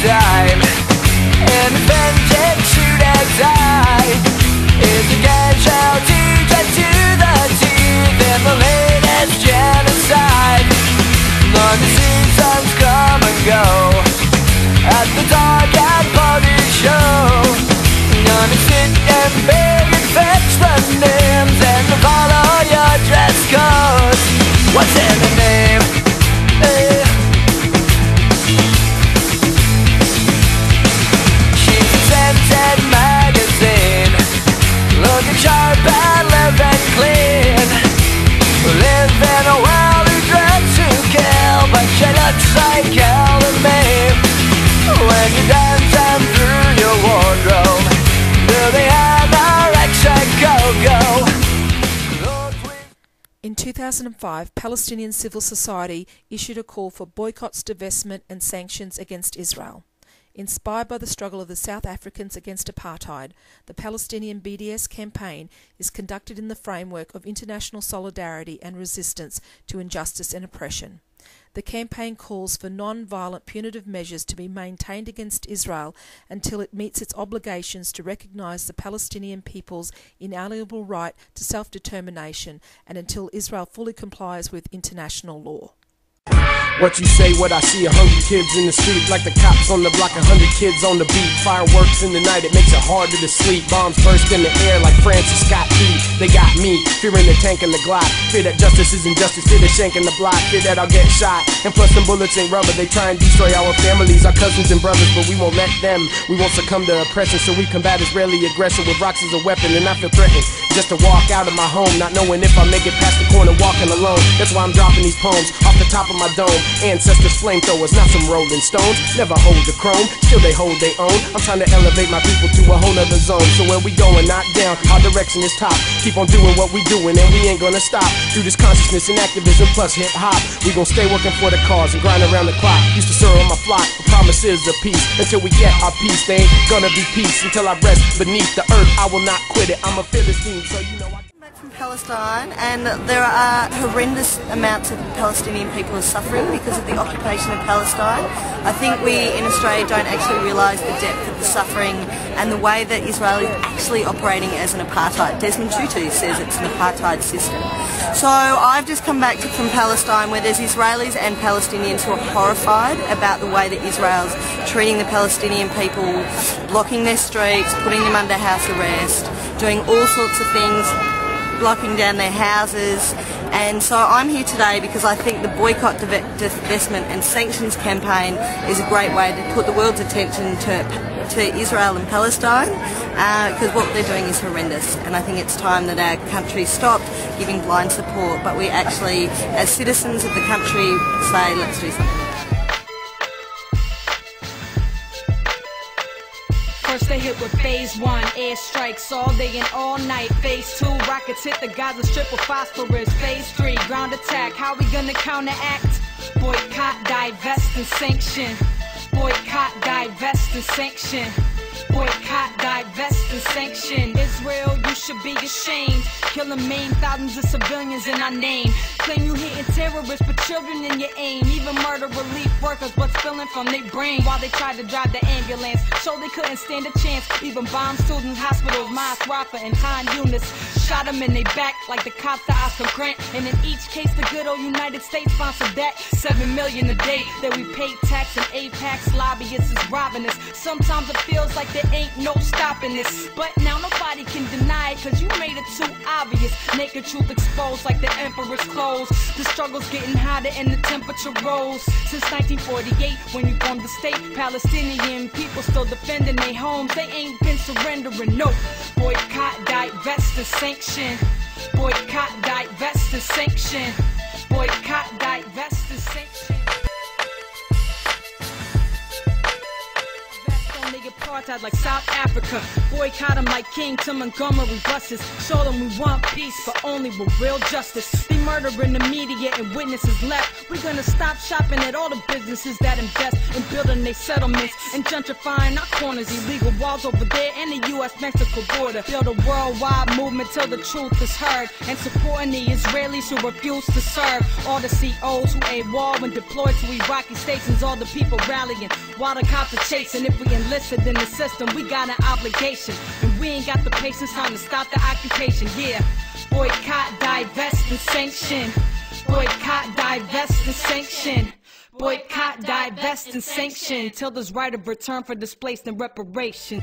time. Invented shooters eye is a casualty to the teeth in the latest genocide. The seasons come and go at the dark and bloody show. Gonna sit and beg and fetch the names and follow your dress codes. What's in the name? She's a scented magazine, looking sharp and living clean. Live in a world who dreads to kill, but she looks like hell to me. When you dance them through your wardrobe, do the anorexic go-go. In 2005, Palestinian civil society issued a call for boycotts, divestment and sanctions against Israel. Inspired by the struggle of the South Africans against apartheid, the Palestinian BDS campaign is conducted in the framework of international solidarity and resistance to injustice and oppression. The campaign calls for non-violent punitive measures to be maintained against Israel until it meets its obligations to recognise the Palestinian people's inalienable right to self-determination and until Israel fully complies with international law. What you say, what I see, 100 kids in the street, like the cops on the block, 100 kids on the beat. Fireworks in the night, it makes it harder to sleep. Bombs burst in the air like Francis Scott Key. They got me, fearing the tank and the Glock. Fear that justice is injustice, fear the shank in the block. Fear that I'll get shot, and plus them bullets ain't rubber. They try and destroy our families, our cousins and brothers, but we won't let them. We won't succumb to oppression, so we combat Israeli aggression with rocks as a weapon. And I feel threatened just to walk out of my home, not knowing if I make it past the corner walking alone. That's why I'm dropping these poems off the top of my dome. Ancestors flamethrowers, not some rolling stones. Never hold the chrome, still they hold their own. I'm trying to elevate my people to a whole nother zone. So where we going, not down, our direction is top. Keep on doing what we doing and we ain't gonna stop. Through this consciousness and activism plus hip hop, we gon' stay working for the cause and grind around the clock. Used to serve on my flock, the promises of peace. Until we get our peace, they ain't gonna be peace. Until I rest beneath the earth, I will not quit it. I'm a Philistine, so you know I from Palestine, and there are horrendous amounts of Palestinian people are suffering because of the occupation of Palestine. I think we in Australia don't actually realise the depth of the suffering and the way that Israel is actually operating as an apartheid. Desmond Tutu says it's an apartheid system. So I've just come back from Palestine where there's Israelis and Palestinians who are horrified about the way that Israel's treating the Palestinian people, blocking their streets, putting them under house arrest, doing all sorts of things, blocking down their houses. And so I'm here today because I think the Boycott, Divestment and Sanctions campaign is a great way to put the world's attention to Israel and Palestine, because what they're doing is horrendous, and I think it's time that our country stop giving blind support, but we actually, as citizens of the country, say let's do something. First they hit with phase 1, airstrikes all day and all night. Phase 2, rockets hit the Gaza Strip with phosphorus. Phase 3, ground attack, how we gonna counteract? Boycott, divest and sanction. Boycott, divest and sanction. Boycott, divest and sanction. Israel, you should be ashamed. Killing maim thousands of civilians in our name. Claim you hitting terrorists, but children in your aim. Even murder relief workers, but spilling from their brain while they tried to drive the ambulance. So they couldn't stand a chance. Even bomb students, hospitals, Mas Rafa and Khan Yunis. Shot them in their back like the cops to Oscar Grant. And in each case, the good old United States sponsored that. 7 million a day that we paid tax and Apex lobbyists is robbing us. Sometimes it feels like there ain't no stopping this. But now nobody can deny it, cause you made it too obvious. Naked truth exposed like the emperor's clothes. The struggle's getting hotter and the temperature rose. Since 1948, when you formed the state, Palestinian people still defending their homes. They ain't been surrendering, no. Boycott, divest and sanction. Boycott, divest and sanction. Boycott, divest and sanction. Divest on the apartheid like South Africa. Boycott them like King to Montgomery buses. Show them we want peace, but only with real justice. They murdering the media and witnesses left. We're gonna stop shopping at all the businesses that invest in building their settlements and gentrifying our corners. Illegal walls over there and the U.S.-Mexico border. Build a worldwide movement till the truth is heard, and supporting the Israelis who refuse to serve. All the COs who AWOL when deployed to Iraqi stations. All the people rallying while the cops are chasing. If we enlisted in the system, we got an obligation, and we ain't got the patience time to stop the occupation. Yeah, boycott, divest, and sanction. Boycott, divest, and sanction. Boycott, divest, and sanction till there's right of return for displaced and reparation.